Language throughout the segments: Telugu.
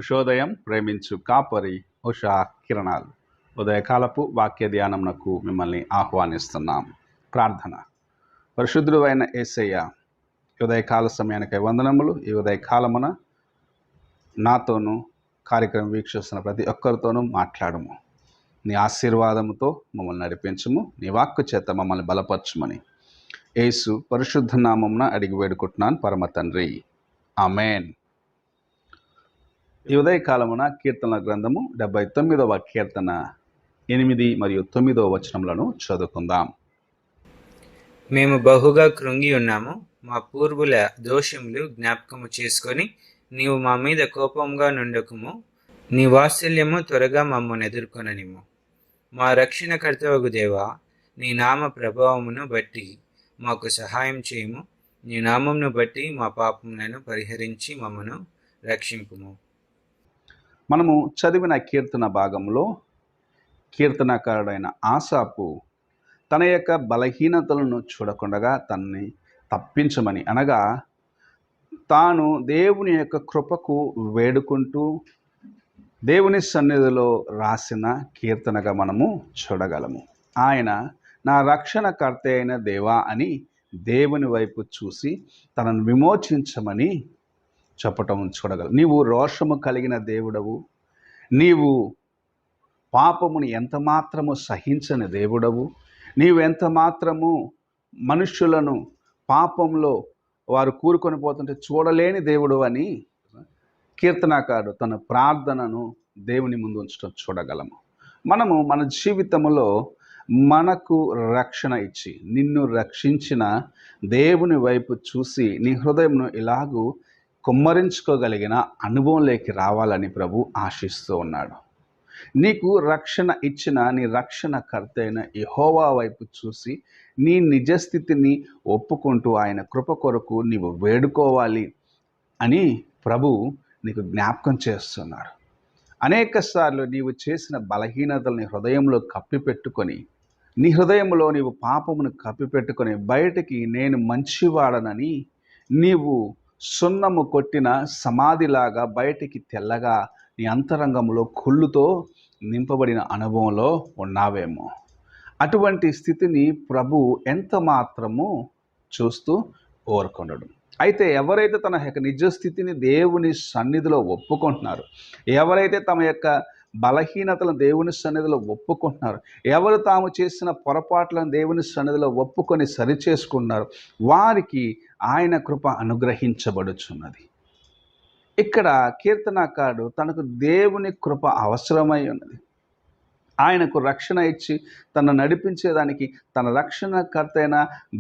ఉషోదయం ప్రేమించు కాపరి ఉషా కిరణాలు ఉదయకాలపు వాక్య ధ్యానమునకు మిమ్మల్ని ఆహ్వానిస్తున్నాం. ప్రార్థన. పరిశుద్ధుడు అయిన యేసయ్య, ఉదయకాల సమయానికై వందనములు. ఈ ఉదయకాలమున నాతోనూ కార్యక్రమం వీక్షిస్తున్న ప్రతి ఒక్కరితోనూ మాట్లాడము. నీ ఆశీర్వాదముతో మమ్మల్ని నడిపించుము. నీ వాక్కు చేత మమ్మల్ని బలపరచుమని యేసు పరిశుద్ధ నామమున అడిగి వేడుకుంటున్నాను పరమ తండ్రి, ఆమెన్. ఈ ఉదయకాలమున కీర్తనల గ్రంథము 79వ కీర్తన 8 మరియు 9వ వచనములను చదువుకుందాం. మేము బహుగా కృంగి ఉన్నాము, మా పూర్వుల దోషములు జ్ఞాపకము చేసుకొని నీవు మా మీద కోపంగా నుండకుము. నీ వాత్సల్యము త్వరగా మమ్మల్ని ఎదుర్కొననిము. మా రక్షణకర్తవగు దేవా, నీ నామ ప్రభావమును బట్టి మాకు సహాయం చేయము. నీ నామమును బట్టి మా పాపములను పరిహరించి మమ్మను రక్షింపుము. మనము చదివిన కీర్తన భాగంలో కీర్తనకారుడైన ఆసాపు తన యొక్క బలహీనతలను చూడకుండగా తనని తప్పించమని, అనగా తాను దేవుని యొక్క కృపకు వేడుకుంటూ దేవుని సన్నిధిలో రాసిన కీర్తనగా మనము చూడగలము. ఆయన నా రక్షణకర్త అయిన దేవా అని దేవుని వైపు చూసి తనను విమోచించమని చెప్పటం చూడగలము. నీవు రోషము కలిగిన దేవుడవు, నీవు పాపమును ఎంత మాత్రము సహించని దేవుడవు, నీవు ఎంత మాత్రము మనుష్యులను పాపంలో వారు కూరుకొని పోతుంటే చూడలేని దేవుడు అని కీర్తనాకారుడు తన ప్రార్థనను దేవుని ముందు ఉంచడం చూడగలము. మనము మన జీవితంలో మనకు రక్షణ ఇచ్చి నిన్ను రక్షించిన దేవుని వైపు చూసి నీ హృదయంను ఇలాగూ కుమ్మరించుకోగలిగిన అనుభవంలోకి రావాలని ప్రభు ఆశిస్తూ ఉన్నాడు. నీకు రక్షణ ఇచ్చిన నీ రక్షణకర్త అయిన యెహోవా వైపు చూసి నీ నిజస్థితిని ఒప్పుకుంటూ ఆయన కృప కొరకు నీవు వేడుకోవాలి అని ప్రభు నీకు జ్ఞాపకం చేస్తున్నాడు. అనేక సార్లు నీవు చేసిన బలహీనతల్ని హృదయంలో కప్పిపెట్టుకొని, నీ హృదయంలో నీవు పాపమును కప్పిపెట్టుకొని బయటికి నేను మంచివాడనని నీవు సున్నము కొట్టిన సమాధిలాగా బయటికి తెల్లగా నీ అంతరంగంలో కుళ్ళుతో నింపబడిన అనుభవంలో ఉన్నావేమో. అటువంటి స్థితిని ప్రభు ఎంత మాత్రము చూస్తూ ఓర్కొనడు. అయితే ఎవరైతే తన యొక్క నిజస్థితిని దేవుని సన్నిధిలో ఒప్పుకుంటున్నారు, ఎవరైతే తమ యొక్క బలహీనతలను దేవుని సన్నిధిలో ఒప్పుకుంటున్నారు, ఎవరు తాము చేసిన పొరపాట్లను దేవుని సన్నిధిలో ఒప్పుకొని సరిచేసుకున్నారు, వారికి ఆయన కృప అనుగ్రహించబడుచున్నది. ఇక్కడ కీర్తనాకారుడు తనకు దేవుని కృప అవసరమై ఉన్నది. ఆయనకు రక్షణ ఇచ్చి తను నడిపించేదానికి తన రక్షణకర్త అయిన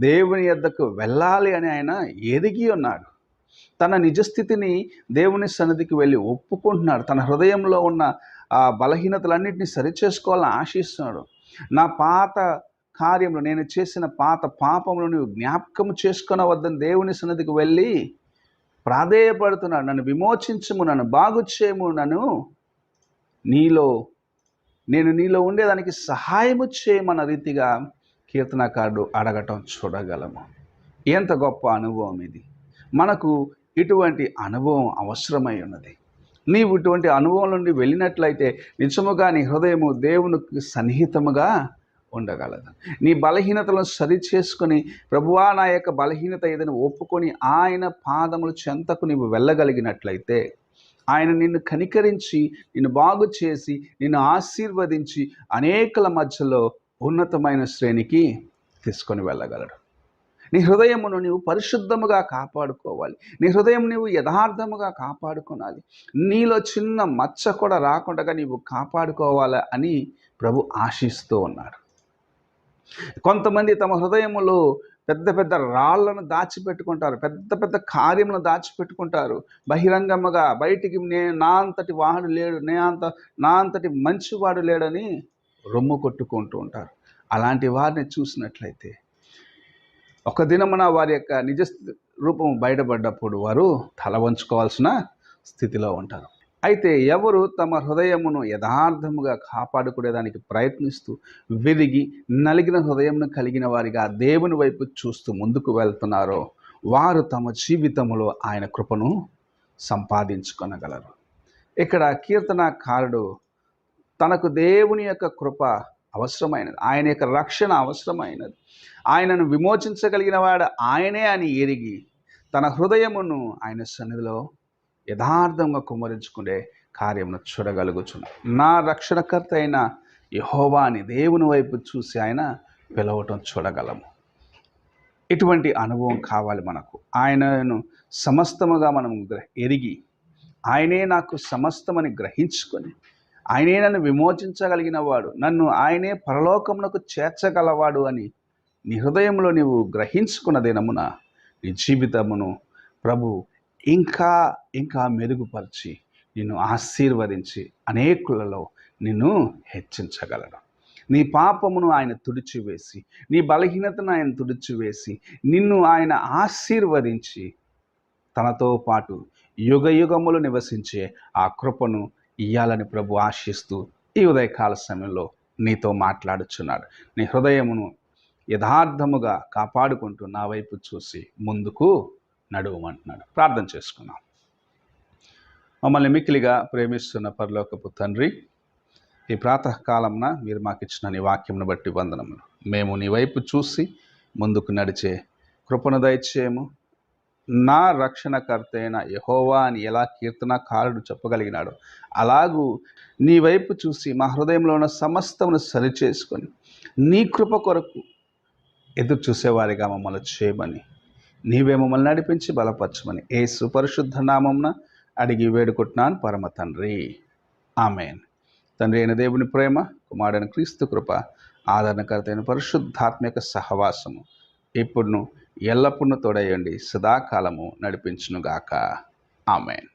దేవుని యొద్దకు వెళ్ళాలి అని ఆయన ఎదిగి ఉన్నాడు. తన నిజస్థితిని దేవుని సన్నిధికి వెళ్ళి ఒప్పుకుంటున్నాడు. తన హృదయంలో ఉన్న ఆ బలహీనతలన్నింటినీ సరిచేసుకోవాలని ఆశిస్తున్నాడు. నా పాత కార్యములు, నేను చేసిన పాత పాపములు నువ్వు జ్ఞాపకం చేసుకొనవద్దని దేవుని సన్నిధికి వెళ్ళి ప్రాధేయపడుతున్నాడు. నన్ను విమోచించుము, నన్ను బాగు చేయము, నేను నీలో ఉండేదానికి సహాయము చేయమన్న రీతిగా కీర్తనకారుడు అడగటం చూడగలము. ఎంత గొప్ప అనుభవం ఇది! మనకు ఇటువంటి అనుభవం అవసరమై ఉన్నది. నీవు ఇటువంటి అనుభవం నుండి వెళ్ళినట్లయితే నిజముగా నీ హృదయము దేవునికి సన్నిహితముగా ఉండగలదు. నీ బలహీనతలను సరి చేసుకొని, ప్రభువా నా యొక్క బలహీనత ఏదైనా ఒప్పుకొని ఆయన పాదముల చెంతకు నీవు వెళ్ళగలిగినట్లయితే ఆయన నిన్ను కనికరించి, నిన్ను బాగు చేసి, నిన్ను ఆశీర్వదించి అనేకుల మధ్యలో ఉన్నతమైన శ్రేణికి తీసుకొని వెళ్ళగలడు. నీ హృదయమును నీవు పరిశుద్ధముగా కాపాడుకోవాలి. నీ హృదయం నీవు యథార్థముగా కాపాడుకోవాలి. నీలో చిన్న మచ్చ కూడా రాకుండా నీవు కాపాడుకోవాలి అని ప్రభు ఆశిస్తూ ఉన్నాడు. కొంతమంది తమ హృదయములో పెద్ద పెద్ద రాళ్లను దాచిపెట్టుకుంటారు, పెద్ద పెద్ద కార్యములను దాచిపెట్టుకుంటారు. బహిరంగముగా బయటికి నా అంతటి వాడు లేడు, నా అంతటి మంచివాడు లేడని రొమ్ము కొట్టుకుంటూ ఉంటారు. అలాంటి వారిని చూసినట్లయితే ఒక దినమున వారి యొక్క నిజ రూపం బయటపడ్డప్పుడు వారు తల వంచుకోవాల్సిన స్థితిలో ఉంటారు. అయితే ఎవరు తమ హృదయమును యథార్థముగా కాపాడుకునేదానికి ప్రయత్నిస్తూ విరిగి నలిగిన హృదయమును కలిగిన వారిగా దేవుని వైపు చూస్తూ ముందుకు వెళ్తున్నారో వారు తమ జీవితంలో ఆయన కృపను సంపాదించుకొనగలరు. ఇక్కడ కీర్తనకారుడు తనకు దేవుని యొక్క కృప అవసరమైనది, ఆయన యొక్క రక్షణ అవసరమైనది, ఆయనను విమోచించగలిగిన వాడు ఆయనే అని ఎరిగి తన హృదయమును ఆయన సన్నిధిలో యథార్థంగా కుమ్మరించుకునే కార్యమును చూడగలుగుచున్నాడు. నా రక్షణకర్త అయిన యెహోవాని దేవుని వైపు చూసి ఆయన పిలవటం చూడగలము. ఇటువంటి అనుభవం కావాలి మనకు. ఆయనను సమస్తముగా మనం ఎరిగి ఆయనే నాకు సమస్తమని గ్రహించుకొని ఆయనే నన్ను విమోచించగలిగిన వాడు, నన్ను ఆయనే పరలోకమునకు చేర్చగలవాడు అని నీ హృదయంలో నీవు గ్రహించుకున్న దినమున నీ జీవితమును ప్రభు ఇంకా ఇంకా మెరుగుపరిచి నిన్ను ఆశీర్వదించి అనేకులలో నిన్ను హెచ్చించగలడు. నీ పాపమును ఆయన తుడిచివేసి, నీ బలహీనతను ఆయన తుడిచివేసి నిన్ను ఆయన ఆశీర్వదించి తనతో పాటు యుగ యుగములు నివసించే ఆ కృపను ఇయ్యాలని ప్రభు ఆశిస్తూ ఈ ఉదయకాల సమయంలో నీతో మాట్లాడుచున్నాడు. నీ హృదయమును యథార్థముగా కాపాడుకుంటూ నా వైపు చూసి ముందుకు నడువమంటున్నాడు. ప్రార్థన చేసుకున్నాం. మమ్మల్ని మిక్కిలిగా ప్రేమిస్తున్న పరలోకపు తండ్రి, ఈ ప్రాతకాలంన మీరు మాకు ఇచ్చిన నీ వాక్యమును బట్టి వందనములు. మేము నీ వైపు చూసి ముందుకు నడిచే కృపను దయచేయము. నా రక్షణకర్త అయిన యెహోవా అని ఎలా కీర్తనకారుడు చెప్పగలిగినాడు, అలాగూ నీ వైపు చూసి మా హృదయంలో ఉన్న సమస్తమును సరిచేసుకొని నీ కృప కొరకు ఎదురు చూసేవారిగా మమ్మల్ని చేయమని, నీవే మమ్మల్ని నడిపించి బలపరచమని యేసు పరిశుద్ధ నామమున అడిగి వేడుకుంటున్నాను పరమ తండ్రి, ఆమేన్. తండ్రి అయిన దేవుని ప్రేమ, కుమారుడైన క్రీస్తు కృప, ఆదరణకర్త అయిన పరిశుద్ధాత్మిక సహవాసము ఇప్పుడును ఎల్లప్పుడూ తోడయండి, సదాకాలము నడిపించునుగాక. ఆమేన్.